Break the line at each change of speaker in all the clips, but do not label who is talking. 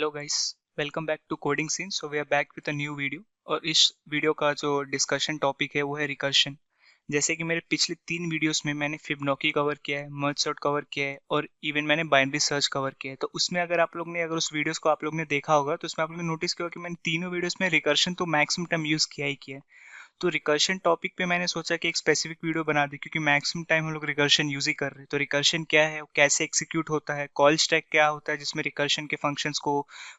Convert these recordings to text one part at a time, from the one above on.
Hello guys, welcome back to coding scene. So we are back with a new video. और इस video का जो discussion topic है वो है रिकर्शन। जैसे कि मेरे पिछले 3 वीडियोस में मैंने फिबोनाची कवर किया है, मर्ज सॉर्ट कवर किया है और इवन मैंने बाइनरी सर्च कवर किया है। तो उसमें अगर उस वीडियोस को आप लोग ने देखा होगा तो उसमें आप लोग ने नोटिस किया होगा कि मैंने तीनों वीडियोस में रिकर्शन तो मैक्सिमम टाइम यूज़ किया ही किया है। तो रिकर्शन टॉपिक पे मैंने सोचा कि एक स्पेसिफिक वीडियो बना दी, क्योंकि मैक्सिमम टाइम हम लोग रिकर्शन यूज ही कर रहे हैं। तो रिकर्शन क्या है, कैसे एग्जीक्यूट होता है, कॉल स्टैक क्या होता है जिसमें रिकर्शन के फंक्शंस को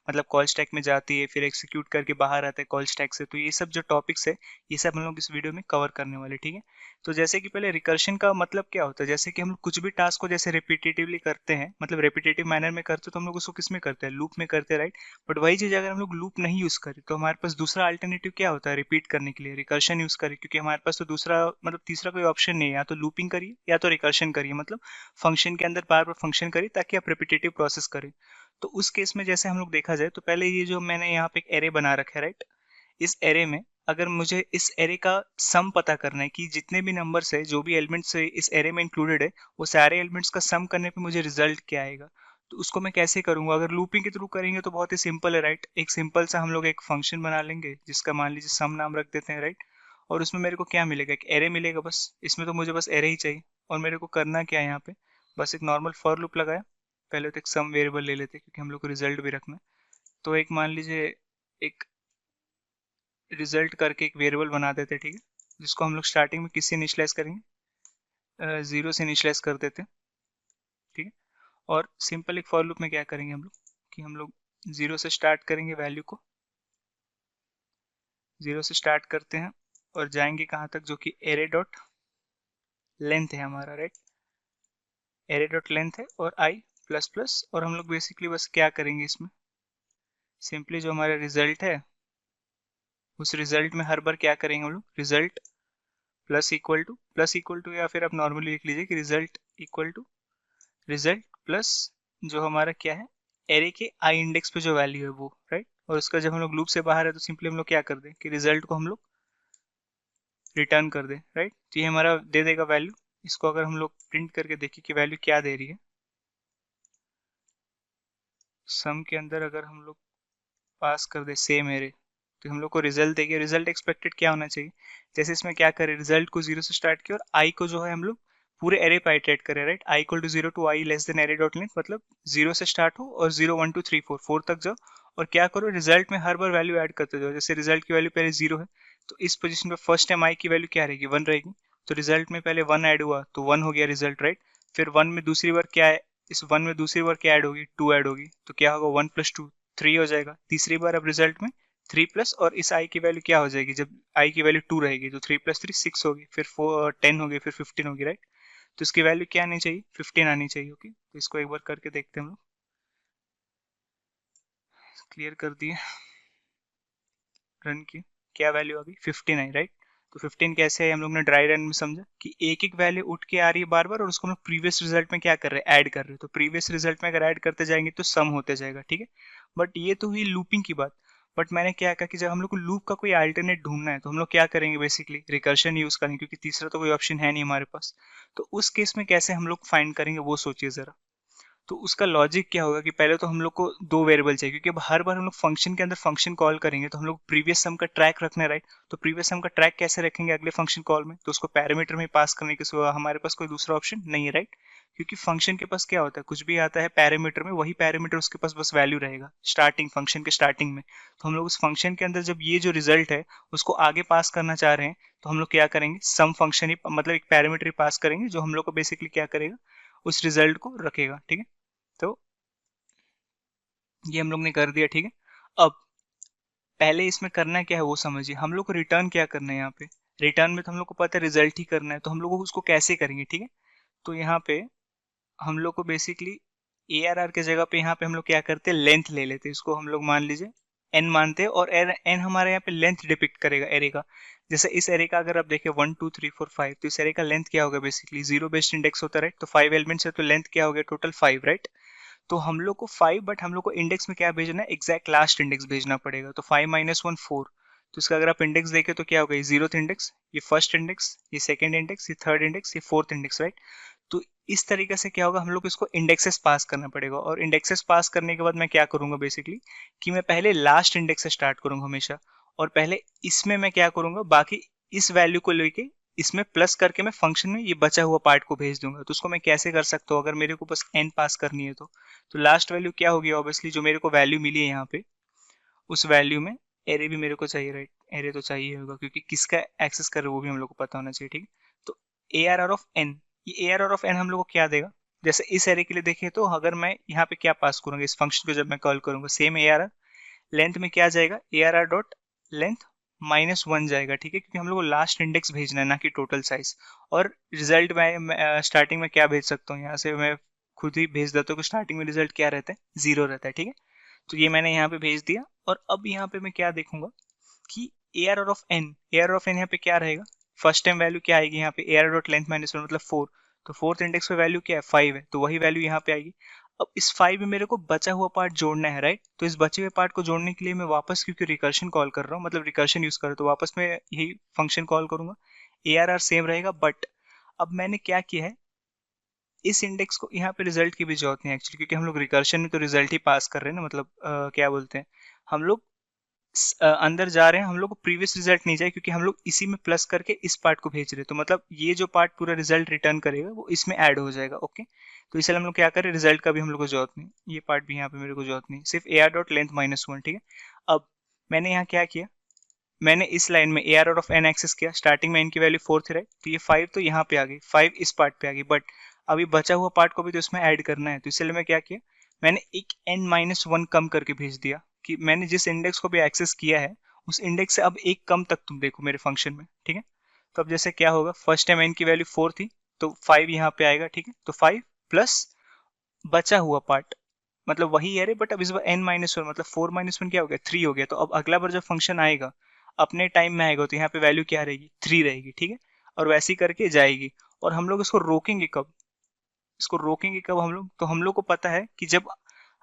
मतलब कॉल स्टैक में जाती है फिर एग्जीक्यूट करके बाहर आता है कॉल स्टैक से। तो ये सब जो टॉपिक्स है ये सब हम लोग इस वीडियो में कवर करने वाले, ठीक है। तो जैसे कि पहले रिकर्शन का मतलब क्या होता है, जैसे कि हम लोग कुछ भी टास्क को जैसे रिपीटेटिवली करते हैं, मतलब रिपीटेटिव मैनर में करते हैं, तो हम लोग उसको किस में करते हैं, लूप में करते हैं, राइट। बट वही चीज अगर हम लोग लूप नहीं यूज करें तो हमारे पास दूसरा अल्टरनेटिव क्या होता है रिपीट करने के लिए, रिकर्शन यूज करें। क्योंकि हमारे पास तो दूसरा मतलब तीसरा कोई ऑप्शन नहीं है, या तो लूपिंग करिए या तो रिकर्शन करिए, मतलब फंक्शन के अंदर बार बार फंक्शन करिए ताकि आप रिपीटेटिव प्रोसेस करें। तो उस केस में जैसे हम लोग देखा जाए तो पहले ये जो मैंने यहाँ पे एक एरे बना रखा है, राइट। इस एरे में अगर मुझे इस एरे का सम पता करना है कि जितने भी नंबर्स है, जो भी एलिमेंट्स इस एरे में इंक्लूडेड है, वो सारे एलिमेंट्स का सम करने पे मुझे रिजल्ट क्या आएगा। तो उसको मैं कैसे करूंगा, अगर लूपिंग के थ्रू करेंगे तो बहुत ही सिंपल है, राइट। एक सिंपल सा हम लोग एक फंक्शन बना लेंगे जिसका मान लीजिए सम नाम रख देते हैं, राइट। और उसमें मेरे को क्या मिलेगा, एक एरे मिलेगा बस। इसमें तो मुझे बस एरे ही चाहिए। और मेरे को करना क्या है यहाँ पे, बस एक नॉर्मल फॉर लूप लगाया। पहले तो एक सम वेरिएबल ले लेते हैं क्योंकि हम लोग को रिजल्ट भी रखना है। तो एक मान लीजिए एक रिजल्ट करके एक वेरिएबल बना देते हैं, ठीक है। जिसको हम लोग स्टार्टिंग में किससे इनिशियलाइज करेंगे, जीरो से इनिशियलाइज कर देते हैं, ठीक है। और सिंपल एक फॉर लूप में क्या करेंगे हम लोग कि हम लोग जीरो से स्टार्ट करेंगे, वैल्यू को जीरो से स्टार्ट करते हैं और जाएंगे कहाँ तक, जो कि एरे डॉट लेंथ है हमारा, राइट। एरे डॉट लेंथ है और आई प्लस प्लस। और हम लोग बेसिकली बस क्या करेंगे इसमें, सिंपली जो हमारा रिजल्ट है उस रिजल्ट में हर बार क्या करेंगे हम लोग, रिजल्ट प्लस इक्वल टू या फिर आप नॉर्मली लिख लीजिए कि result equal to result plus जो हमारा क्या है, एरे के आई इंडेक्स पे जो वैल्यू है वो, राइट। और उसका जब हम लोग लूप से बाहर है तो सिंपली हम लोग क्या कर दें कि रिजल्ट को हम लोग रिटर्न कर दें, राइट। तो ये हमारा दे देगा वैल्यू। इसको अगर हम लोग प्रिंट करके देखें कि वैल्यू क्या दे रही है, सम के अंदर अगर हम लोग पास कर दे सेम एरे तो हम लोग को रिजल्ट देगी। रिजल्ट एक्सपेक्टेड क्या होना चाहिए, जैसे इसमें क्या करें, रिजल्ट को जीरो से स्टार्ट किया और आई को जो है हम लोग पूरे एरे पे आइटरेट करें, right. I equal to zero to I less than array dot length, मतलब जीरो से स्टार्ट हो और zero one two three four four तक जाओ। और क्या करो, रिजल्ट में हर बार वैल्यू ऐड करते जाओ। जैसे रिजल्ट की वैल्यू पहले जीरो है तो इस पोजीशन पे फर्स्ट टाइम आई की वैल्यू क्या रहेगी, वन रहेगी। तो रिजल्ट में पहले वन ऐड हुआ तो वन हो गया रिजल्ट, राइट। फिर वन में दूसरी बार क्या है, इस वन में दूसरी बार क्या ऐड होगी, टू ऐड होगी। तो क्या होगा, वन प्लस टू थ्री हो जाएगा। तीसरी बार अब रिजल्ट में थ्री प्लस, और इस आई की वैल्यू क्या हो जाएगी, जब आई की वैल्यू टू रहेगी तो थ्री प्लस थ्री सिक्स होगी, फिर फोर टेन होगी, फिर फिफ्टीन होगी, राइट। तो इसकी वैल्यू क्या आनी चाहिए, फिफ्टीन आनी चाहिए, ओके। तो इसको एक बार करके देखते हैं हम लोग। क्लियर कर दिए, रन किए, क्या वैल्यू आ गई, फिफ्टीन आई, राइट। तो फिफ्टीन कैसे है, हम लोग ने ड्राई रन में समझा कि एक एक वैल्यू उठ के आ रही है बार बार, और उसको हम लोग प्रीवियस रिजल्ट में क्या कर रहे हैं, ऐड कर रहे हैं। तो प्रीवियस रिजल्ट में अगर ऐड करते जाएंगे तो सम होते जाएगा, ठीक है। बट ये तो हुई लूपिंग की बात। बट मैंने क्या कहा कि जब हम लोग को लूप का कोई अल्टरनेट ढूंढना है तो हम लोग क्या करेंगे, बेसिकली रिकर्शन यूज करेंगे, क्योंकि तीसरा तो कोई ऑप्शन है नहीं हमारे पास। तो उस केस में कैसे हम लोग फाइंड करेंगे वो सोचिए जरा। तो उसका लॉजिक क्या होगा कि पहले तो हम लोग को दो वेरिएबल चाहिए, क्योंकि अब हर बार हम लोग फंक्शन के अंदर फंक्शन कॉल करेंगे तो हम लोग प्रीवियस सम का ट्रैक रखना है, राइट। तो प्रीवियस सम का ट्रैक कैसे रखेंगे अगले फंक्शन कॉल में, तो उसको पैरामीटर में पास करने के सिवा हमारे पास कोई दूसरा ऑप्शन नहीं है, राइट। क्योंकि फंक्शन के पास क्या होता है, कुछ भी आता है पैरामीटर में, वही पैरामीटर उसके पास बस वैल्यू रहेगा स्टार्टिंग फंक्शन के स्टार्टिंग में। तो हम लोग उस फंक्शन के अंदर जब ये जो रिजल्ट है उसको आगे पास करना चाह रहे हैं तो हम लोग क्या करेंगे, सम फंक्शन ही मतलब एक पैरामीटर ही पास करेंगे जो हम लोग को बेसिकली क्या करेगा, उस रिजल्ट को रखेगा, ठीक है। तो ये हम लोग ने कर दिया, ठीक है। अब पहले इसमें करना क्या है वो समझिए, हम लोग को रिटर्न क्या करना है यहाँ पे। रिटर्न में तो हम लोग को पता है रिजल्ट ही करना है, तो हम लोग को उसको कैसे करेंगे, ठीक है। तो यहाँ पे हम लोग को बेसिकली ए आर आर के जगह पे यहाँ पे हम लोग क्या करते हैं, लेंथ ले लेते हैं। इसको हम लोग मान लीजिए एन मानते हैं, और एन हमारे यहाँ पे लेंथ डिपिक्ट करेगा एरे का। जैसे इस एरे का अगर आप देखें one two three four five, तो इस एरे का लेंथ क्या होगा, बेसिकली जीरो बेस्ड इंडेक्स होता है, राइट। तो फाइव एलिमेंट्स है तो लेंथ क्या हो गया, टोटल फाइव, राइट। तो हम लोग को फाइव, बट हम लोग को इंडेक्स में क्या भेजना है, एग्जैक्ट लास्ट इंडेक्स भेजना पड़ेगा। तो फाइव माइनस वन फोर। तो इसका अगर आप इंडेक्स देखें तो क्या होगा, ये जीरोथ इंडेक्स, ये फर्स्ट इंडेक्स, ये सेकंड इंडेक्स, ये थर्ड इंडेक्स, ये फोर्थ इंडेक्स, राइट। तो इस तरीके से क्या होगा, हम लोग को इसको इंडेक्सेस पास करना पड़ेगा, और इंडेक्सेस पास करने के बाद मैं क्या करूंगा बेसिकली कि मैं पहले लास्ट इंडेक्स से स्टार्ट करूंगा हमेशा, और पहले इसमें मैं क्या करूंगा, बाकी इस वैल्यू को लेके इसमें प्लस करके मैं फंक्शन में ये बचा हुआ पार्ट को भेज दूंगा। तो उसको मैं कैसे कर सकता हूँ, अगर मेरे को बस n पास करनी है तो लास्ट वैल्यू क्या होगी, ऑब्वियसली जो मेरे को वैल्यू मिली है यहाँ पे, उस वैल्यू में एरे भी मेरे को चाहिए, राइट, एरे तो चाहिए होगा क्योंकि किसका एक्सेस कर रहे हो वो भी हम लोग को पता होना चाहिए, ठीक है। तो A R R of N, ये A R R of N हम लोग को क्या देगा, जैसे इस एरे के लिए देखें तो अगर मैं यहाँ पे क्या पास करूंगा, इस फंक्शन को जब मैं कॉल करूंगा, same A R R length में क्या जाएगा, A R R dot length -1 जाएगा, ठीक है, क्योंकि हम लोग को लास्ट इंडेक्स भेजना है ना कि टोटल साइज। और रिजल्ट में स्टार्टिंग में क्या भेज सकता हूँ, यहाँ से मैं खुद ही भेज देता हूँ कि स्टार्टिंग में रिजल्ट क्या रहता है, 0 रहता है, ठीक है। तो ये मैंने यहाँ पे भेज दिया, और अब यहाँ पे मैं क्या देखूंगा कि A R of N, A R of N यहाँ पे क्या रहेगा, फर्स्ट टाइम वैल्यू क्या आएगी यहाँ पे, ए आर डॉट लेंथ -1 मतलब 4, तो फोर्थ इंडेक्स पे वैल्यू क्या है, 5 है, तो वही वैल्यू यहाँ पे आएगी। अब इस 5 में मेरे को बचा हुआ पार्ट जोड़ना है, राइट, तो इस बचे हुए पार्ट को जोड़ने के लिए मैं वापस, क्योंकि रिकर्शन कॉल कर रहा हूँ, मतलब रिकर्शन यूज कर रहा हूँ, तो वापस मैं यही फंक्शन कॉल करूंगा, ए आर आर सेम रहेगा, बट अब मैंने क्या किया है, इस इंडेक्स को यहाँ पे रिजल्ट की भी जरूरत नहीं एक्चुअली, क्योंकि हम लोग रिकर्शन में तो रिजल्ट ही पास कर रहे हैं ना, मतलब क्या बोलते हैं, हम लोग अंदर जा रहे हैं, हम लोग को प्रीवियस रिजल्ट नहीं चाहिए, क्योंकि हम लोग इसी में प्लस करके इस पार्ट को भेज रहे हैं, तो मतलब ये जो पार्ट पूरा रिजल्ट रिटर्न करेगा वो इसमें ऐड हो जाएगा, ओके। तो इसलिए हम लोग क्या करें, रिजल्ट का भी हम लोग को जरूरत नहीं, ये पार्ट भी यहाँ पे मेरे को जरूरत नहीं, सिर्फ ए आर डॉट लेंथ -1, ठीक है। अब मैंने यहाँ क्या किया, मैंने इस लाइन में A R of N access किया, स्टार्टिंग में एन की वैल्यू 4 थी, राइट, तो ये 5 तो यहाँ पे आ गई, 5 इस पार्ट पे आ गई, बट अभी बचा हुआ पार्ट को भी तो इसमें ऐड करना है, तो इसलिए मैं क्या किया, मैंने एक n-1 कम करके भेज दिया, कि मैंने जिस इंडेक्स को भी एक्सेस किया है उस इंडेक्स से अब एक कम तक तुम देखो मेरे फंक्शन में, ठीक है। तो अब जैसे क्या होगा, फर्स्ट टाइम एन की वैल्यू 4 थी, तो 5 यहाँ पे आएगा, ठीक है, तो 5 प्लस बचा हुआ पार्ट, मतलब वही है, बट अब इस बार n-1 मतलब 4-1 क्या हो गया, 3 हो गया, तो अब अगला बार जब फंक्शन आएगा अपने टाइम में आएगा, तो यहाँ पे वैल्यू क्या रहेगी, 3 रहेगी, ठीक है, और वैसी करके जाएगी। और हम लोग इसको रोकेंगे कब, इसको रोकेंगे कब हम लोग, तो हम लोग को पता है कि जब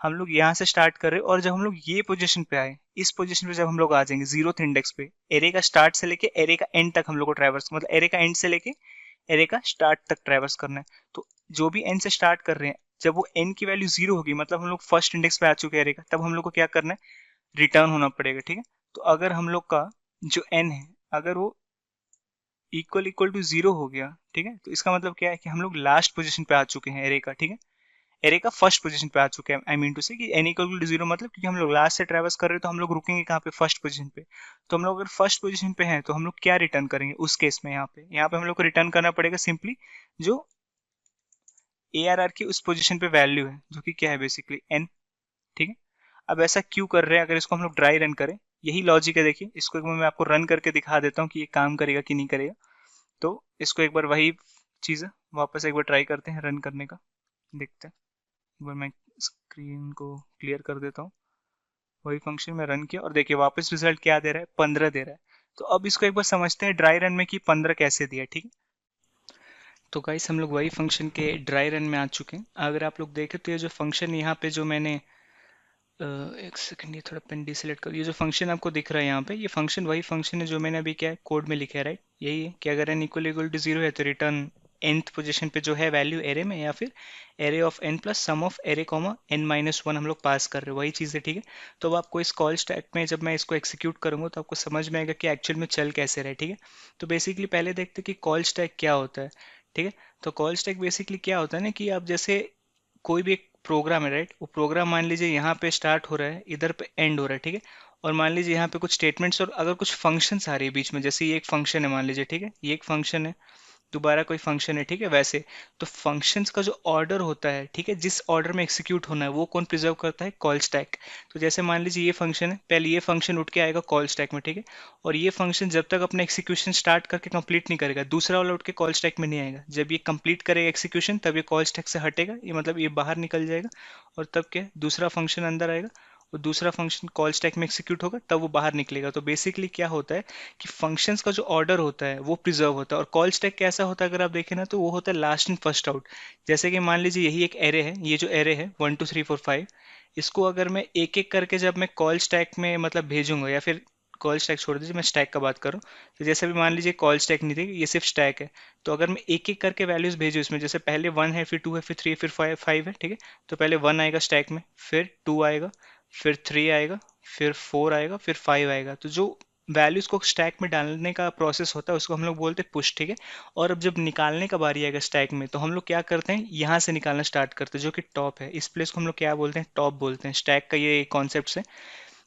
हम लोग यहाँ से स्टार्ट कर रहे हैं और जब हम लोग ये पोजीशन पे आए, इस पोजीशन पे जब हम लोग आ जाएंगे 0th इंडेक्स पे, एरे का स्टार्ट से लेके एरे का एंड तक हम लोग को ट्रैवर्स, मतलब एरे का एंड से लेके एरे का स्टार्ट तक ट्रैवर्स करना है। तो जो भी एन से स्टार्ट कर रहे हैं, जब वो एन की वैल्यू 0 होगी, मतलब हम लोग फर्स्ट इंडेक्स पे आ चुके हैं एरे का, तब हम लोग को क्या करना है, रिटर्न होना पड़ेगा, ठीक है। तो अगर हम लोग का जो एन है, अगर वो इक्वल टू 0 हो गया, ठीक है, तो इसका मतलब क्या है कि हम लोग लास्ट पोजीशन पे आ चुके हैं एरे का, ठीक है, एरे का फर्स्ट पोजीशन पे आ चुके हैं, आई मीन टू से कि एन इक्वल टू 0 मतलब, क्योंकि हम लोग लास्ट से ट्रैवर्स कर रहे हैं तो हम लोग रुकेंगे कहाँ पे, फर्स्ट पोजीशन पे। तो हम लोग अगर फर्स्ट पोजीशन पे हैं तो हम लोग क्या रिटर्न करेंगे उस केस में, यहाँ पे हम लोग को रिटर्न करना पड़ेगा सिंपली जो ए आर आर की उस पोजीशन पे वैल्यू है, जो कि क्या है बेसिकली एन, ठीक है। अब ऐसा क्यों कर रहे हैं, अगर इसको हम लोग ड्राई रन करें, यही लॉजिक है, देखिए इसको एक बार मैं आपको रन करके दिखा देता हूँ कि ये काम करेगा कि नहीं करेगा। तो इसको एक बार वही चीज़ है, वापस एक बार ट्राई करते हैं रन करने का, देखते हैं, एक बार मैं स्क्रीन को क्लियर कर देता हूँ, वही फंक्शन में रन किया और देखिए वापस रिजल्ट क्या दे रहा है, 15 दे रहा है। तो अब इसको एक बार समझते हैं ड्राई रन में कि 15 कैसे दिया, ठीक है। तो गाइस हम लोग वही फंक्शन के ड्राई रन में आ चुके हैं। अगर आप लोग देखें तो ये जो फंक्शन यहाँ पे जो मैंने एक सेकंड, ये थोड़ा पेन डिसेलेक्ट कर, ये जो फंक्शन आपको दिख रहा है यहाँ पे, ये फंक्शन वही फंक्शन है जो मैंने अभी क्या है कोड में लिखा है, राइट, यही है कि अगर n इक्वल टू 0 है तो रिटर्न nth पोजीशन पे जो है वैल्यू एरे में, या फिर array of n plus sum of array comma n-1 हम लोग पास कर रहे हैं, वही चीज़ है, ठीक है। तो अब आपको इस कॉल स्टैक में जब मैं इसको एक्सिक्यूट करूंगा तो आपको समझ में आएगा कि एक्चुअल में चल कैसे रहा है, ठीक है। तो बेसिकली पहले देखते हैं कि कॉल स्टैक क्या होता है, ठीक है। तो कॉल स्टैक बेसिकली क्या होता है ना, कि आप जैसे कोई भी एक प्रोग्राम है, राइट, वो प्रोग्राम मान लीजिए यहाँ पे स्टार्ट हो रहा है, इधर पे एंड हो रहा है, ठीक है। और मान लीजिए यहाँ पे कुछ स्टेटमेंट्स और अगर कुछ फंक्शंस आ रही है बीच में, जैसे ये एक फंक्शन है मान लीजिए, ठीक है, ये एक फंक्शन है, दोबारा कोई फंक्शन है, ठीक है, वैसे। तो फंक्शंस का जो ऑर्डर होता है, ठीक है, जिस ऑर्डर में एग्जीक्यूट होना है वो कौन प्रिजर्व करता है, कॉल स्टैक। तो जैसे मान लीजिए ये फंक्शन है, पहले ये फंक्शन उठ के आएगा कॉल स्टैक में, ठीक है, और ये फंक्शन जब तक अपना एग्जीक्यूशन स्टार्ट करके कंप्लीट नहीं करेगा, दूसरा वाला उठ के कॉल स्टैक में नहीं आएगा। जब ये कंप्लीट करेगा एग्जीक्यूशन तब ये कॉल स्टैक से हटेगा, ये मतलब ये बाहर निकल जाएगा, और तब क्या दूसरा फंक्शन अंदर आएगा, और दूसरा फंक्शन कॉल स्टैक में एग्जीक्यूट होगा तब वो बाहर निकलेगा। तो बेसिकली क्या होता है कि फंक्शंस का जो ऑर्डर होता है वो प्रिजर्व होता है, और कॉल स्टैक कैसा होता है अगर आप देखें ना, तो वो होता है लास्ट इन फर्स्ट आउट। जैसे कि मान लीजिए यही एक एरे है, ये जो एरे है 1 2 3 4 5, इसको अगर मैं एक एक करके जब मैं कॉल स्टैक में मतलब भेजूंगा, या फिर कॉल स्टैक छोड़ दीजिए, मैं स्टैक का बात कर रहा हूँ। तो जैसे भी मान लीजिए कॉल स्टैक नहीं थी, ये सिर्फ स्टैक है। तो अगर मैं एक एक करके वैल्यूज भेजूँ इसमें, जैसे पहले 1 है, फिर 2 है, फिर 3 है, फिर 5 है, ठीक है। तो पहले 1 आएगा स्टैक में, फिर 2 आएगा, फिर 3 आएगा, फिर 4 आएगा, फिर 5 आएगा। तो जो वैल्यूज को स्टैक में डालने का प्रोसेस होता है उसको हम लोग बोलते हैं पुश, ठीक है। और अब जब निकालने का बारी आएगा स्टैक में, तो हम लोग क्या करते हैं, यहाँ से निकालना स्टार्ट करते हैं, जो कि टॉप है। इस प्लेस को हम लोग क्या बोलते हैं, टॉप बोलते हैं। स्टैक का ये कॉन्सेप्ट है।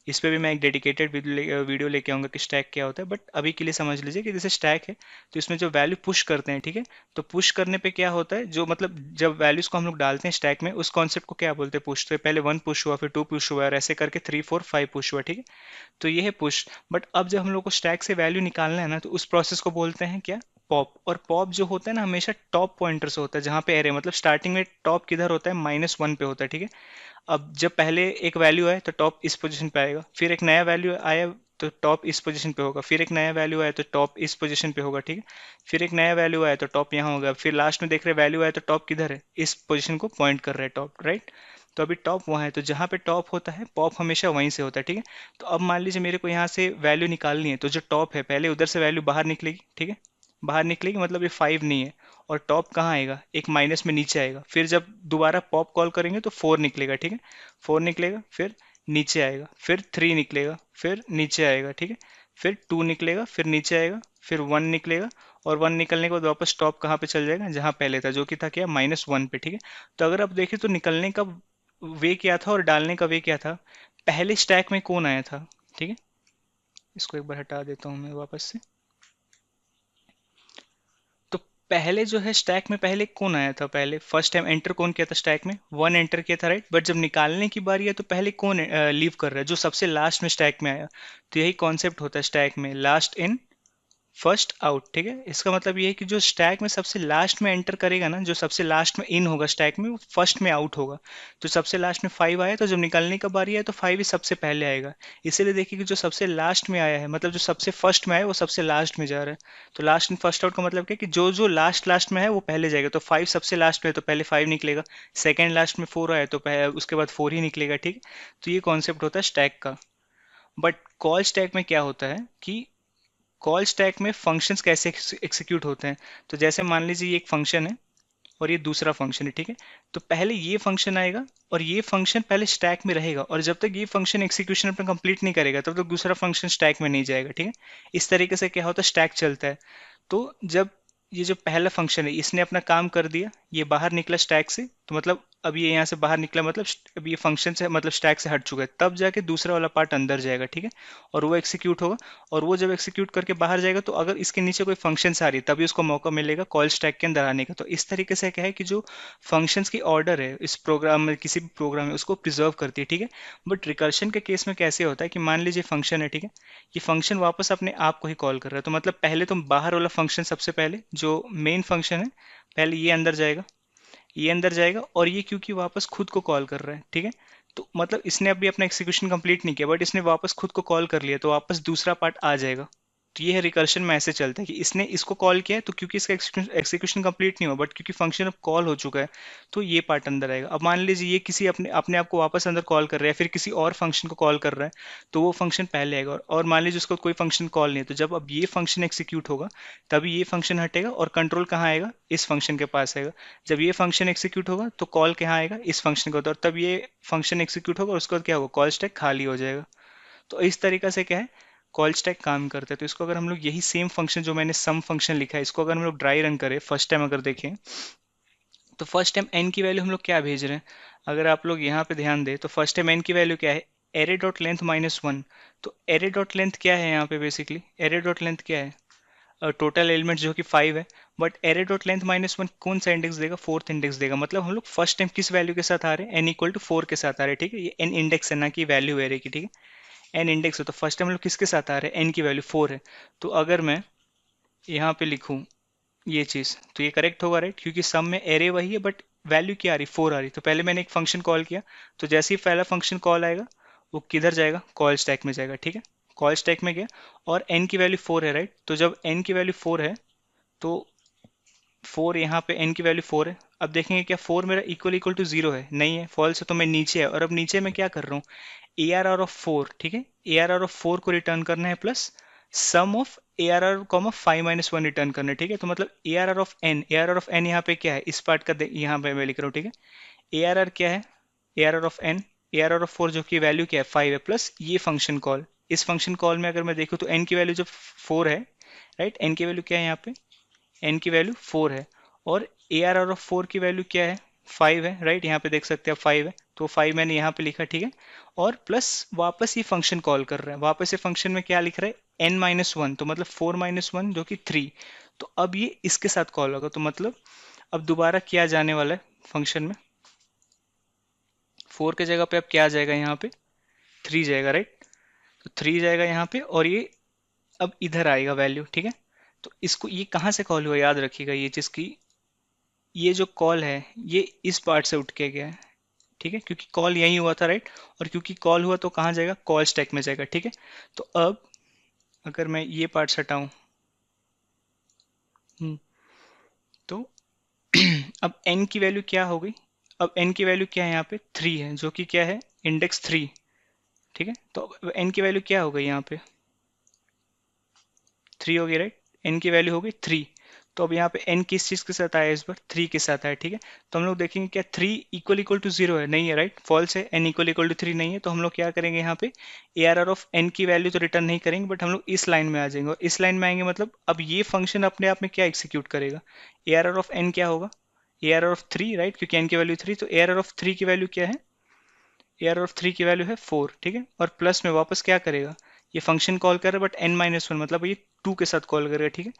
इस पे भी मैं एक डेडिकेटेड वीडियो लेके आऊँगा कि स्टैक क्या होता है, बट अभी के लिए समझ लीजिए कि जैसे स्टैक है, तो इसमें जो वैल्यू पुश करते हैं, ठीक है। तो पुश करने पे क्या होता है, जो मतलब जब वैल्यूज को हम लोग डालते हैं स्टैक में, उस कॉन्सेप्ट को क्या बोलते हैं, पुश। तो पहले 1 पुश हुआ, फिर 2 पुश हुआ, और ऐसे करके 3 4 5 पुश हुआ, ठीक है। तो ये है पुश। बट अब जब हम लोग को स्टैक से वैल्यू निकालना है ना, तो उस प्रोसेस को बोलते हैं क्या, पॉप। और पॉप जो होता है ना, हमेशा टॉप पॉइंटर से होता है, जहाँ पे एरे मतलब स्टार्टिंग में टॉप किधर होता है, -1 पे होता है, ठीक है। अब जब पहले एक वैल्यू आए तो टॉप इस पोजीशन पे आएगा, फिर एक नया वैल्यू आया तो टॉप इस पोजीशन पे होगा, फिर एक नया वैल्यू आया तो टॉप इस पोजीशन पे होगा, ठीक है। फिर एक नया वैल्यू आया तो टॉप यहाँ होगा, फिर लास्ट में देख रहे वैल्यू आया तो टॉप किधर है, इस पोजीशन को पॉइंट कर रहा है टॉप, राइट। तो अभी टॉप वहाँ है, तो जहाँ पे टॉप होता है पॉप हमेशा वहीं से होता है, ठीक है। तो अब मान लीजिए मेरे को यहाँ से वैल्यू निकालनी है, तो जो टॉप है पहले उधर से वैल्यू बाहर निकलेगी, ठीक है। बाहर निकलेगी मतलब ये 5 नहीं है, और टॉप कहाँ आएगा, एक माइनस में नीचे आएगा। फिर जब दोबारा पॉप कॉल करेंगे तो 4 निकलेगा, ठीक है। 4 निकलेगा, फिर नीचे आएगा, फिर 3 निकलेगा, फिर नीचे आएगा, ठीक है। फिर 2 निकलेगा, फिर नीचे आएगा, फिर 1 निकलेगा, और 1 निकलने के बाद वापस टॉप कहाँ पे चल जाएगा, जहाँ पहले था, जो कि था क्या, -1 पे, ठीक है। तो अगर आप देखें तो निकलने का वे क्या था और डालने का वे क्या था, पहले स्टैक में कौन आया था, ठीक है। इसको एक बार हटा देता हूँ मैं वापस से। तो पहले जो है स्टैक में पहले कौन आया था, पहले फर्स्ट टाइम एंटर कौन किया था स्टैक में, 1 एंटर किया था, राइट। बट जब निकालने की बारी है तो पहले कौन लीव कर रहा है, जो सबसे लास्ट में स्टैक में आया। तो यही कॉन्सेप्ट होता है स्टैक में, लास्ट इन फर्स्ट आउट, ठीक है। इसका मतलब ये है कि जो स्टैक में सबसे लास्ट में एंटर करेगा ना, जो सबसे लास्ट में इन होगा स्टैक में, वो फर्स्ट में आउट होगा। तो सबसे लास्ट में 5 आया, तो जब निकलने का बारी है तो 5 ही सबसे पहले आएगा। इसीलिए देखिए कि जो सबसे लास्ट में आया है, मतलब जो सबसे फर्स्ट में आया वो सबसे लास्ट में जा रहा है। तो लास्ट इन फर्स्ट आउट का मतलब क्या है कि जो जो लास्ट लास्ट में है वो पहले जाएगा। तो 5 सबसे लास्ट में है तो पहले 5 निकलेगा। सेकेंड लास्ट में 4 आया तो उसके बाद 4 ही निकलेगा, ठीक है। तो ये कॉन्सेप्ट होता है स्टैक का। बट कॉल स्टैक में क्या होता है कि कॉल स्टैक में फंक्शंस कैसे एग्जीक्यूट होते हैं। तो जैसे मान लीजिए ये एक फंक्शन है और ये दूसरा फंक्शन है, ठीक है। तो पहले ये फंक्शन आएगा और ये फंक्शन पहले स्टैक में रहेगा, और जब तक ये फंक्शन एग्जीक्यूशन अपना कंप्लीट नहीं करेगा तब तक दूसरा फंक्शन स्टैक में नहीं जाएगा, ठीक है। इस तरीके से क्या होता है, स्टैक चलता है। तो जब ये जो पहला फंक्शन है इसने अपना काम कर दिया, ये बाहर निकला स्टैक से, तो मतलब अब ये यहाँ से बाहर निकला, मतलब अब ये फंक्शन से मतलब स्टैक से हट चुका है, तब जाके दूसरा वाला पार्ट अंदर जाएगा, ठीक है। और वो एग्जीक्यूट होगा, और वो जब एग्जीक्यूट करके बाहर जाएगा तो अगर इसके नीचे कोई फंक्शन आ रही है तभी उसको मौका मिलेगा कॉल स्टैक के अंदर आने का। तो इस तरीके से क्या है कि जो फंक्शंस की ऑर्डर है इस प्रोग्राम में, किसी भी प्रोग्राम में, उसको प्रिजर्व करती है, ठीक है। बट रिकर्शन के केस में कैसे होता है कि मान लीजिए फंक्शन है, ठीक है। ये फंक्शन वापस अपने आप को ही कॉल कर रहा है, तो मतलब पहले तुम बाहर वाला फंक्शन, सबसे पहले जो मेन फंक्शन है, पहले ये अंदर जाएगा, ये अंदर जाएगा, और ये क्योंकि वापस खुद को कॉल कर रहा है, ठीक है। तो मतलब इसने अभी अपना एग्जीक्यूशन कंप्लीट नहीं किया, बट इसने वापस खुद को कॉल कर लिया, तो वापस दूसरा पार्ट आ जाएगा। तो ये है रिकर्शन में ऐसे चलता है कि इसने इसको कॉल किया है तो क्योंकि इसका एग्जीक्यूशन कंप्लीट नहीं हुआ, बट क्योंकि फंक्शन अब कॉल हो चुका है तो ये पार्ट अंदर आएगा। अब मान लीजिए ये किसी अपने अपने आप को वापस अंदर कॉल कर रहा है, फिर किसी और फंक्शन को कॉल कर रहा है, तो वो फंक्शन पहले आएगा। और मान लीजिए उसको कोई फंक्शन कॉल नहीं है, तो जब अब ये फंक्शन एग्जीक्यूट होगा तभी ये फंक्शन हटेगा, और कंट्रोल कहाँ आएगा, इस फंक्शन के पास आएगा। जब ये फंक्शन एग्जीक्यूट होगा तो कॉल कहाँ आएगा, इस फंक्शन के ऊपर, और तब ये फंक्शन एग्जीक्यूट होगा और उसके बाद क्या होगा, कॉल स्टैक खाली हो जाएगा। तो इस तरीके से क्या है, कॉल स्टैक काम करता है। तो इसको अगर हम लोग यही सेम फंक्शन जो मैंने सम फंक्शन लिखा है, इसको अगर हम लोग ड्राई रन करें फर्स्ट टाइम अगर देखें, तो फर्स्ट टाइम एन की वैल्यू हम लोग क्या भेज रहे हैं, अगर आप लोग यहाँ पे ध्यान दें तो फर्स्ट टाइम एन की वैल्यू क्या है, एरे डॉट लेंथ -1। तो एरे डॉट लेंथ क्या है यहाँ पे, बेसिकली एरे डॉट लेंथ क्या है, टोटल एलिमेंट जो कि 5 है। बट एरे डॉट लेंथ -1 कौन सा इंडेक्स देगा, फोर्थ इंडेक्स देगा। मतलब हम लोग फर्स्ट टाइम किस वैल्यू के साथ आ रहे हैं, एन इक्वल टू 4 के साथ आ रहे हैं, ठीक है। ये एन इंडेक्स है ना कि वैल्यू एरे की, ठीक है। एन इंडेक्स है, तो फर्स्ट टाइम हम लोग किसके साथ आ रहे हैं, एन की वैल्यू 4 है। तो अगर मैं यहाँ पे लिखूँ ये चीज़, तो ये करेक्ट होगा, राइट, क्योंकि सम में एरे वही है बट वैल्यू क्या आ रही, 4 आ रही। तो पहले मैंने एक फंक्शन कॉल किया, तो जैसे ही पहला फंक्शन कॉल आएगा वो किधर जाएगा, कॉल स्टैक में जाएगा, ठीक है। कॉल स्टैक में गया, और एन की वैल्यू 4 है, राइट। तो जब एन की वैल्यू 4 है तो 4 यहाँ पे एन की वैल्यू 4 है। अब देखेंगे क्या 4 मेरा इक्वल इक्वल टू 0 है, नहीं है, फॉल्स है, तो मैं नीचे है। और अब नीचे मैं क्या कर रहा हूँ, ए आर आर ऑफ 4, ठीक है, ए आर आर ऑफ 4 को रिटर्न करना है plus sum of A R R comma 5 - 1 return करना है, ठीक है। तो मतलब A R R of N, A R R of N यहाँ पे क्या है, इस पार्ट का यहाँ पे मैं लिख रहा हूँ, ठीक है। ए आर आर क्या है, A R R of N, A R R of 4 जो कि वैल्यू क्या है 5 है, प्लस ये फंक्शन कॉल। इस फंक्शन कॉल में अगर मैं देखूँ तो एन की वैल्यू जो 4 है, राइट, एन की वैल्यू क्या है यहाँ पे, एन की वैल्यू 4 है, और ए आर आर ऑफ 4 की वैल्यू क्या है 5 है, राइट, यहाँ पे देख सकते हैं 5 है, तो 5 मैंने यहाँ पे लिखा, ठीक है। और प्लस वापस ये फंक्शन कॉल कर रहा है, वापस ये फंक्शन में क्या लिख रहा है n-1, तो मतलब 4 - 1 जो कि 3। तो अब ये इसके साथ कॉल होगा, तो मतलब अब दोबारा क्या जाने वाला है फंक्शन में, 4 के जगह पे अब क्या आ जाएगा यहाँ पे 3 जाएगा, राइट। तो 3 जाएगा यहाँ पे, और ये अब इधर आएगा वैल्यू, ठीक है। तो इसको ये कहाँ से कॉल हुआ याद रखिएगा, ये चीज़ की ये जो कॉल है ये इस पार्ट से उठ के गया है, ठीक है, क्योंकि कॉल यही हुआ था, राइट। और क्योंकि कॉल हुआ तो कहाँ जाएगा, कॉल स्टैक में जाएगा, ठीक है। तो अब अगर मैं ये पार्ट हटाऊं, तो अब n की वैल्यू क्या हो गई, अब n की वैल्यू क्या है यहाँ पे 3 है, जो कि क्या है इंडेक्स 3, ठीक है। तो अब n की वैल्यू क्या हो गई यहाँ पे 3 हो गई, राइट, n की वैल्यू हो गई 3। तो अब यहाँ पे n किस चीज़ के साथ आया, इस बार 3 के साथ आया, ठीक है। तो हम लोग देखेंगे क्या 3 इक्वल इक्वल टू 0 है, नहीं है, राइट, फॉल्स है, n इक्वल इक्वल टू 3 नहीं है। तो हम लोग क्या करेंगे यहाँ पे A R R of n की वैल्यू तो रिटर्न नहीं करेंगे, बट हम लोग इस लाइन में आ जाएंगे, और इस लाइन में आएंगे मतलब अब ये फंक्शन अपने आप में क्या एग्जीक्यूट करेगा, A R R of n क्या होगा, A R R of 3, right, क्योंकि n की वैल्यू 3, तो ए आर आर ऑफ 3 की वैल्यू क्या है, ए आर आर ऑफ 3 की वैल्यू है 4, ठीक है। और प्लस में वापस क्या करेगा, ये फंक्शन कॉल कर रहा है बट n-1 मतलब ये 2 के साथ कॉल करेगा, ठीक है।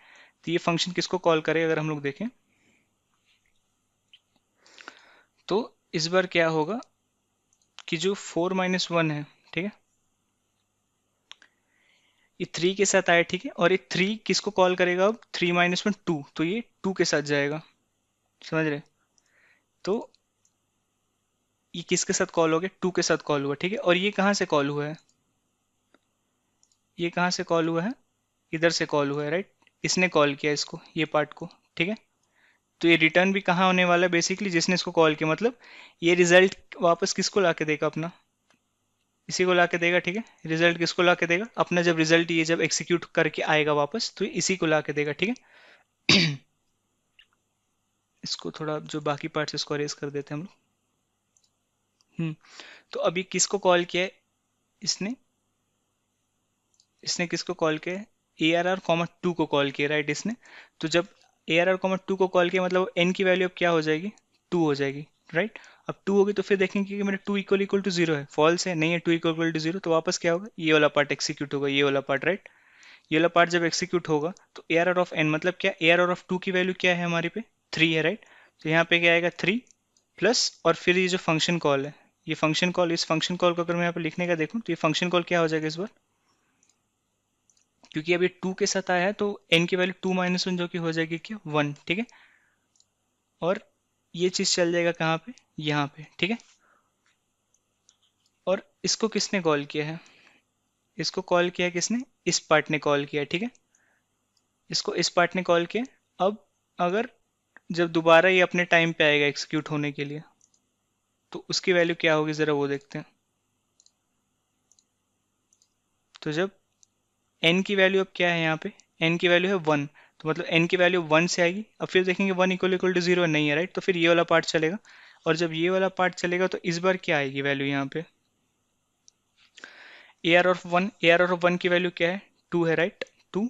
तो ये फंक्शन किसको कॉल करेगा अगर हम लोग देखें, तो इस बार क्या होगा कि जो 4 - 1 है, ठीक है, ये 3 के साथ आया, ठीक है, और ये 3 किसको कॉल करेगा अब 3 - 1 2, तो ये 2 के साथ जाएगा, समझ रहे। तो ये किसके साथ कॉल हो गया, 2 के साथ कॉल हुआ, ठीक है। और ये कहाँ से कॉल हुआ है, ये कहाँ से कॉल हुआ है, इधर से कॉल हुआ है, राइट, इसने कॉल किया इसको, ये पार्ट को, ठीक है। तो ये रिटर्न भी कहाँ होने वाला है बेसिकली, जिसने इसको कॉल किया, मतलब ये रिजल्ट वापस किसको ला के देगा अपना, इसी को ला के देगा, ठीक है। रिजल्ट किसको ला के देगा अपना, जब रिजल्ट ये जब एग्जीक्यूट करके आएगा वापस, तो ये इसी को ला के देगा, ठीक है। इसको थोड़ा जो बाकी पार्ट्स इसको अरेज कर देते हैं हम लोग। तो अभी किसको कॉल किया है इसने, इसने किसको कॉल किया है, ए आर आर कॉमा 2 को कॉल किया, राइट, इसने। तो जब ए आर आर कॉमा 2 को कॉल किया मतलब एन की वैल्यू अब क्या हो जाएगी 2 हो जाएगी, राइट। अब 2 होगी तो फिर देखेंगे कि मेरा 2 इक्वल इक्वल टू 0 है, फॉल्स है, नहीं है, 2 इक्वल इक्वल टू 0, तो वापस क्या होगा ये वाला पार्ट एक्सिक्यूट होगा, ये वाला पार्ट, राइट। ये वाला पार्ट जब एक्सिक्यूट होगा तो A R R of N मतलब क्या, ए आर आर ऑफ 2 की वैल्यू क्या है हमारे पे 3 है, राइट। तो यहाँ पे क्या आएगा 3 प्लस, और फिर ये जो फंक्शन कॉल है, ये फंक्शन कॉल, इस फंक्शन कॉल को अगर मैं यहाँ पे लिखने का देखूँ तो ये फंक्शन कॉल क्या हो जाएगा इस बार, क्योंकि अब ये 2 के साथ आया है तो n की वैल्यू 2 - 1 जो कि हो जाएगी क्या 1, ठीक है। और ये चीज़ चल जाएगा कहाँ पे, यहाँ पे, ठीक है। और इसको किसने कॉल किया है, इसको कॉल किया है किसने, इस पार्ट ने कॉल किया है, ठीक है, इसको इस पार्ट ने कॉल किया। अब अगर जब दोबारा ये अपने टाइम पे आएगा एग्जीक्यूट होने के लिए, तो उसकी वैल्यू क्या होगी ज़रा वो देखते हैं। तो जब n की वैल्यू अब क्या है यहाँ पे, n की वैल्यू है 1, तो मतलब n की वैल्यू 1 से आएगी। अब फिर देखेंगे 1 इक्वल इक्वल टू 0 नहीं है, राइट, तो फिर ये वाला पार्ट चलेगा। और जब ये वाला पार्ट चलेगा तो इस बार क्या आएगी वैल्यू यहाँ पे, A R of 1, A R of 1 की वैल्यू क्या है 2 है, राइट, 2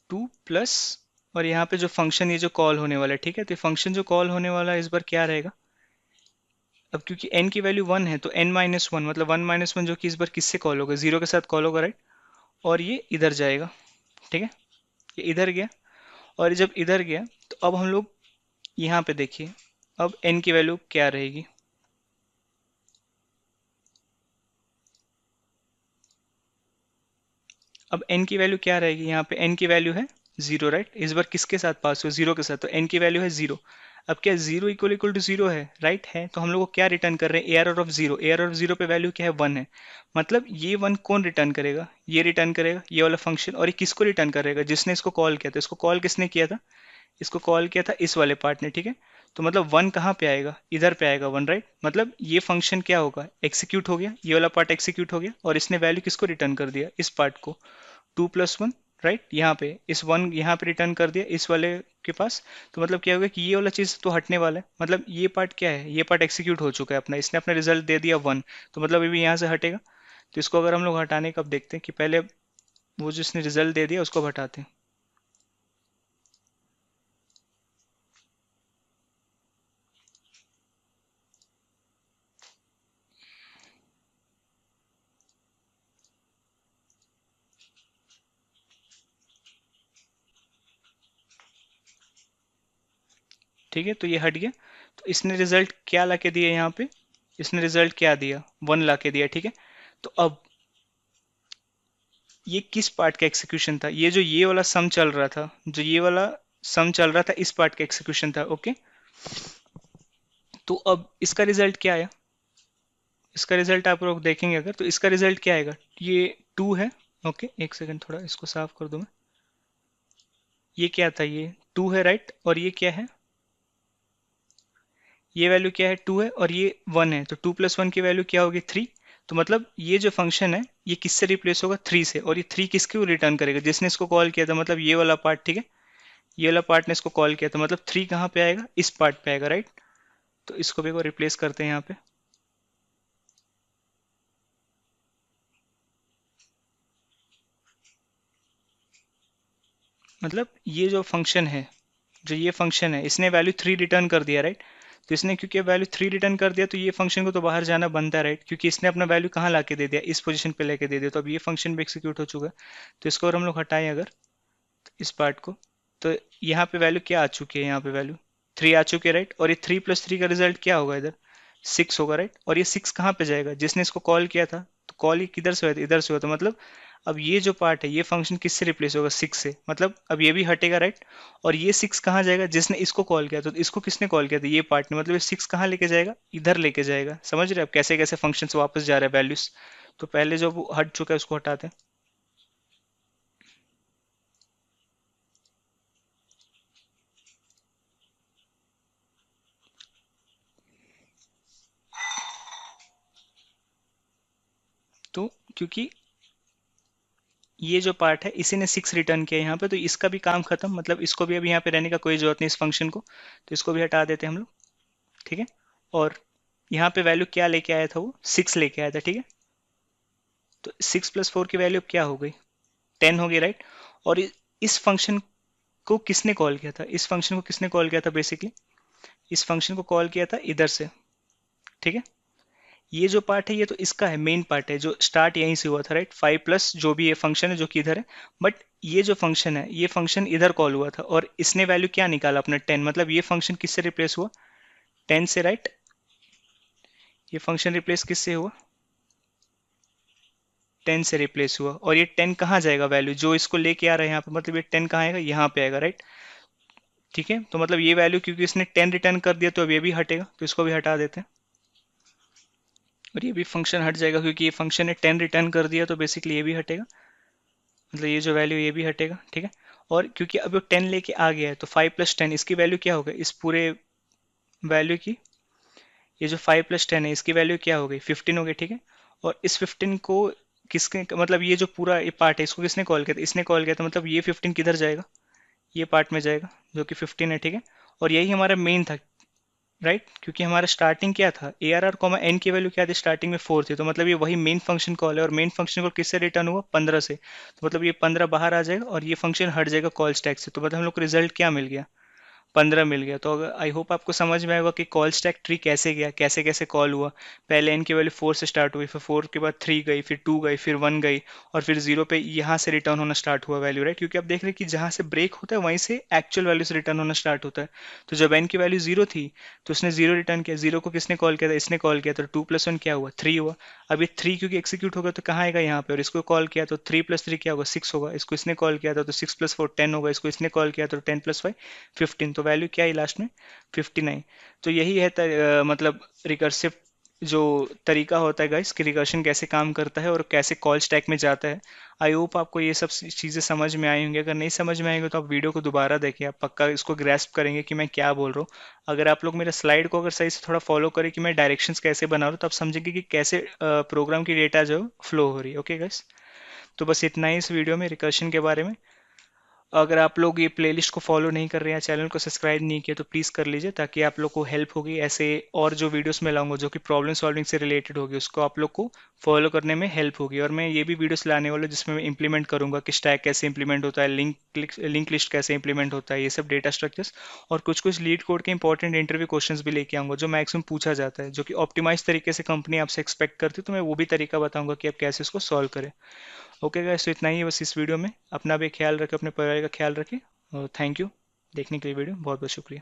2 प्लस, और यहाँ पे जो फंक्शन ये जो कॉल होने वाला है, ठीक है, तो फंक्शन जो कॉल होने वाला है इस बार क्या रहेगा, अब क्योंकि n की वैल्यू 1 है तो n-1 मतलब 1 - 1 जो कि इस बार किससे कॉल होगा 0 के साथ कॉल होगा, राइट। और ये इधर जाएगा, ठीक है, ये इधर गया। और जब इधर गया तो अब हम लोग यहाँ पे देखिए अब n की वैल्यू क्या रहेगी, अब n की वैल्यू क्या रहेगी, यहाँ पे n की वैल्यू है 0, राइट, इस बार किसके साथ पास हुआ 0 के साथ, तो n की वैल्यू है 0। अब क्या 0 इक्वल इक्वल टू 0 है, राइट है, तो हम लोग को क्या रिटर्न कर रहे हैं ए R of 0, A R of 0 पे वैल्यू क्या है 1 है, मतलब ये 1 कौन रिटर्न करेगा, ये रिटर्न करेगा ये वाला फंक्शन। और ये किसको रिटर्न करेगा, जिसने इसको कॉल किया था, इसको कॉल किसने किया था इसको कॉल किया था इस वाले पार्ट ने, ठीक है। तो मतलब वन कहाँ पे आएगा, इधर पे आएगा वन, राइट। मतलब ये फंक्शन क्या होगा, एग्जीक्यूट हो गया, ये वाला पार्ट एग्जीक्यूट हो गया, और इसने वैल्यू किसको रिटर्न कर दिया, इस पार्ट को, 2+1, राइट। यहाँ पे इस वन यहाँ पे रिटर्न कर दिया इस वाले के पास। तो मतलब क्या होगा कि ये वाला चीज़ तो हटने वाला है, मतलब ये पार्ट क्या है, ये पार्ट एग्जीक्यूट हो चुका है अपना, इसने अपना रिजल्ट दे दिया 1। तो मतलब अभी यहाँ से हटेगा। तो इसको अगर हम लोग हटाने कब देखते हैं कि पहले वो जिसने रिजल्ट दे दिया उसको हटाते हैं। ठीक है, तो ये हट गया। तो इसने रिजल्ट क्या ला के दिया यहाँ पे, इसने रिजल्ट क्या दिया, 1 ला के दिया, ठीक है। तो अब ये किस पार्ट का एग्जीक्यूशन था, ये जो ये वाला सम चल रहा था, जो ये वाला सम चल रहा था, इस पार्ट का एग्जीक्यूशन था, ओके। तो अब इसका रिजल्ट क्या आया, इसका रिजल्ट आप लोग देखेंगे अगर, तो इसका रिजल्ट क्या आएगा, ये 2 है, ओके। एक सेकंड, थोड़ा इसको साफ कर दूं मैं। ये क्या था, ये 2 है, राइट। और ये क्या है, ये वैल्यू क्या है, 2 है, और ये 1 है। तो 2+1 की वैल्यू क्या होगी, 3। तो मतलब ये जो फंक्शन है ये किससे रिप्लेस होगा, 3 से। और ये 3 किसको रिटर्न करेगा, जिसने इसको कॉल किया था, मतलब ये वाला पार्ट, ठीक है। ये वाला पार्ट ने इसको कॉल किया था, मतलब 3 कहाँ पे आएगा, इस पार्ट पे आएगा, राइट। तो इसको भी रिप्लेस करते हैं यहाँ पे। मतलब ये जो फंक्शन है, जो ये फंक्शन है, इसने वैल्यू 3 रिटर्न कर दिया, राइट। तो इसने क्योंकि वैल्यू 3 रिटर्न कर दिया, तो ये फंक्शन को तो बाहर जाना बनता है, राइट, क्योंकि इसने अपना वैल्यू कहाँ ला के दे दिया, इस पोजीशन पे लेके दे दिया। तो अब ये फंक्शन भी एक्सिक्यूट हो चुका है। तो इसको अगर हम लोग हटाएं अगर, इस पार्ट को, तो यहाँ पे वैल्यू क्या आ चुकी है, यहाँ पे वैल्यू 3 आ चुकी है, राइट। और ये 3+3 का रिजल्ट क्या होगा इधर, 6 होगा, राइट। और ये 6 कहाँ पे जाएगा, जिसने इसको कॉल किया था, तो कॉल ये किधर से हुआ था, इधर से हुआ था। मतलब अब ये जो पार्ट है, ये फंक्शन किससे रिप्लेस होगा, 6 से। मतलब अब ये भी हटेगा, राइट। और ये 6 कहाँ जाएगा, जिसने इसको कॉल किया था, तो इसको किसने कॉल किया था, ये पार्ट ने। मतलब ये 6 कहाँ लेके जाएगा, इधर लेके जाएगा। समझ रहे हैं आप कैसे कैसे फंक्शन वापस जा रहा है वैल्यूज। तो पहले जो वो हट चुका है उसको हटाते हैं। तो क्योंकि ये जो पार्ट है इसी ने 6 रिटर्न किया यहाँ पे, तो इसका भी काम खत्म। मतलब इसको भी अभी यहाँ पे रहने का कोई जरूरत नहीं इस फंक्शन को। तो इसको भी हटा देते हैं हम लोग, ठीक है। और यहाँ पे वैल्यू क्या लेके आया था, वो 6 लेके आया था, ठीक है। तो 6+4 की वैल्यू क्या हो गई, 10 हो गई, राइट। और इस फंक्शन को किसने कॉल किया था, इस फंक्शन को किसने कॉल किया था, बेसिकली इस फंक्शन को कॉल किया था इधर से, ठीक है। ये जो पार्ट है ये तो इसका है, मेन पार्ट है, जो स्टार्ट यहीं से हुआ था, राइट। 5 प्लस जो भी ये फंक्शन है जो कि इधर है। बट ये जो फंक्शन है, ये फंक्शन इधर कॉल हुआ था, और इसने वैल्यू क्या निकाला अपना 10। मतलब ये फंक्शन किससे रिप्लेस हुआ, 10 से, राइट। ये फंक्शन रिप्लेस किससे हुआ, 10 से रिप्लेस हुआ। और ये 10 कहाँ जाएगा, वैल्यू जो इसको लेके आ रहा है यहाँ पे, मतलब ये 10 कहाँ आएगा, यहाँ पे आएगा, राइट। ठीक है, तो मतलब ये वैल्यू क्योंकि इसने 10 रिटर्न कर दिया, तो अब ये भी हटेगा, तो इसको भी हटा देते हैं। और ये भी फंक्शन हट जाएगा, क्योंकि ये फंक्शन ने 10 रिटर्न कर दिया, तो बेसिकली ये भी हटेगा। मतलब ये जो वैल्यू ये भी हटेगा, ठीक है। और क्योंकि अब वो 10 लेके आ गया है, तो 5+10 इसकी वैल्यू क्या होगा, इस पूरे वैल्यू की, ये जो 5+10 है इसकी वैल्यू क्या हो गई, 15 हो गई, ठीक है। और इस 15 को किसके, मतलब ये जो पूरा ये पार्ट है इसको किसने कॉल किया था, इसने कॉल किया था। मतलब ये 15 किधर जाएगा, ये पार्ट में जाएगा, जो कि 15 है, ठीक है। और यही हमारा मेन था, राइट। क्योंकि हमारा स्टार्टिंग क्या था, A R R comma N की वैल्यू क्या थी, स्टार्टिंग में 4 थी। तो मतलब ये वही मेन फंक्शन कॉल है, और मेन फंक्शन कॉल किससे रिटर्न हुआ, 15 से। तो मतलब ये 15 बाहर आ जाएगा, और ये फंक्शन हट जाएगा कॉल स्टैक से। तो मतलब हम लोग को रिजल्ट क्या मिल गया, 15 मिल गया। तो अगर आई होप आपको समझ में आएगा कि कॉल स्टैक ट्री कैसे गया, कैसे कैसे कॉल हुआ। पहले एन की वैल्यू 4 से स्टार्ट हुई, फिर 4 के बाद 3 गई, फिर 2 गई, फिर 1 गई, और फिर 0 पे यहाँ से रिटर्न होना स्टार्ट हुआ वैल्यू, राइट। क्योंकि आप देख रहे हैं कि जहाँ से ब्रेक होता है वहीं से एक्चुअल वैल्यू से रिटर्न होना स्टार्ट होता है। तो जब एन की वैल्यू 0 थी, तो उसने 0 रिटर्न किया। 0 को किसने कॉल किया था, इसने कॉल किया। तो 2+1 क्या हुआ, 3 हुआ। अब ये 3 क्योंकि एक्सिक्यूट होगा तो कहाँ आएगा, यहाँ पे। और इसको कॉल किया तो 3+3 क्या होगा, 6 होगा। इसको इसने कॉल किया था तो 6+4 10 होगा। इसको इसने कॉल किया तो 10+5 15। तो वैल्यू क्या है लास्ट में, 59। तो यही है मतलब रिकर्सिव जो तरीका होता है गाइस कि रिकर्शन कैसे काम करता है और कैसे कॉल स्टैक में जाता है। आई होप आपको ये सब चीज़ें समझ में आई होंगी। अगर नहीं समझ में आएंगे तो आप वीडियो को दोबारा देखिए, आप पक्का इसको ग्रैस्प करेंगे कि मैं क्या बोल रहा हूँ। अगर आप लोग मेरे स्लाइड को अगर सही से थोड़ा फॉलो करें कि मैं डायरेक्शंस कैसे बना रहा हूँ, तो आप समझेंगे कि कैसे प्रोग्राम की डेटा जो फ्लो हो रही है। ओके गाइस, तो बस इतना ही इस वीडियो में रिकर्शन के बारे में। अगर आप लोग ये प्लेलिस्ट को फॉलो नहीं कर रहे हैं, चैनल को सब्सक्राइब नहीं किया, तो प्लीज़ कर लीजिए, ताकि आप लोग को हेल्प होगी। ऐसे और जो वीडियोस मैं लाऊंगा जो कि प्रॉब्लम सॉल्विंग से रिलेटेड होगी, उसको आप लोग को फॉलो करने में हेल्प होगी। और मैं ये भी वीडियोस लाने वाला हूँ जिसमें मैं इंप्लीमेंट करूंगा कि स्टैक कैसे इंप्लीमेंट होता है, लिंक लिस्ट कैसे इंप्लीमेंट होता है, ये सब डेटा स्ट्रक्चर्स। और कुछ कुछ लीड कोड के इंपॉर्टेंट इंटरव्यू क्वेश्चंस भी लेके आऊंगा जो मैक्सिमम पूछा जाता है, जो कि ऑप्टिमाइज तरीके से कंपनी आपसे एक्सपेक्ट करती है। तो मैं वो भी तरीका बताऊंगा कि आप कैसे उसको सॉल्व करें। ओके गाइस, तो इतना ही है बस इस वीडियो में। अपना भी ख्याल रखें, अपने परिवार का ख्याल रखें। और थैंक यू देखने के लिए वीडियो, बहुत बहुत शुक्रिया।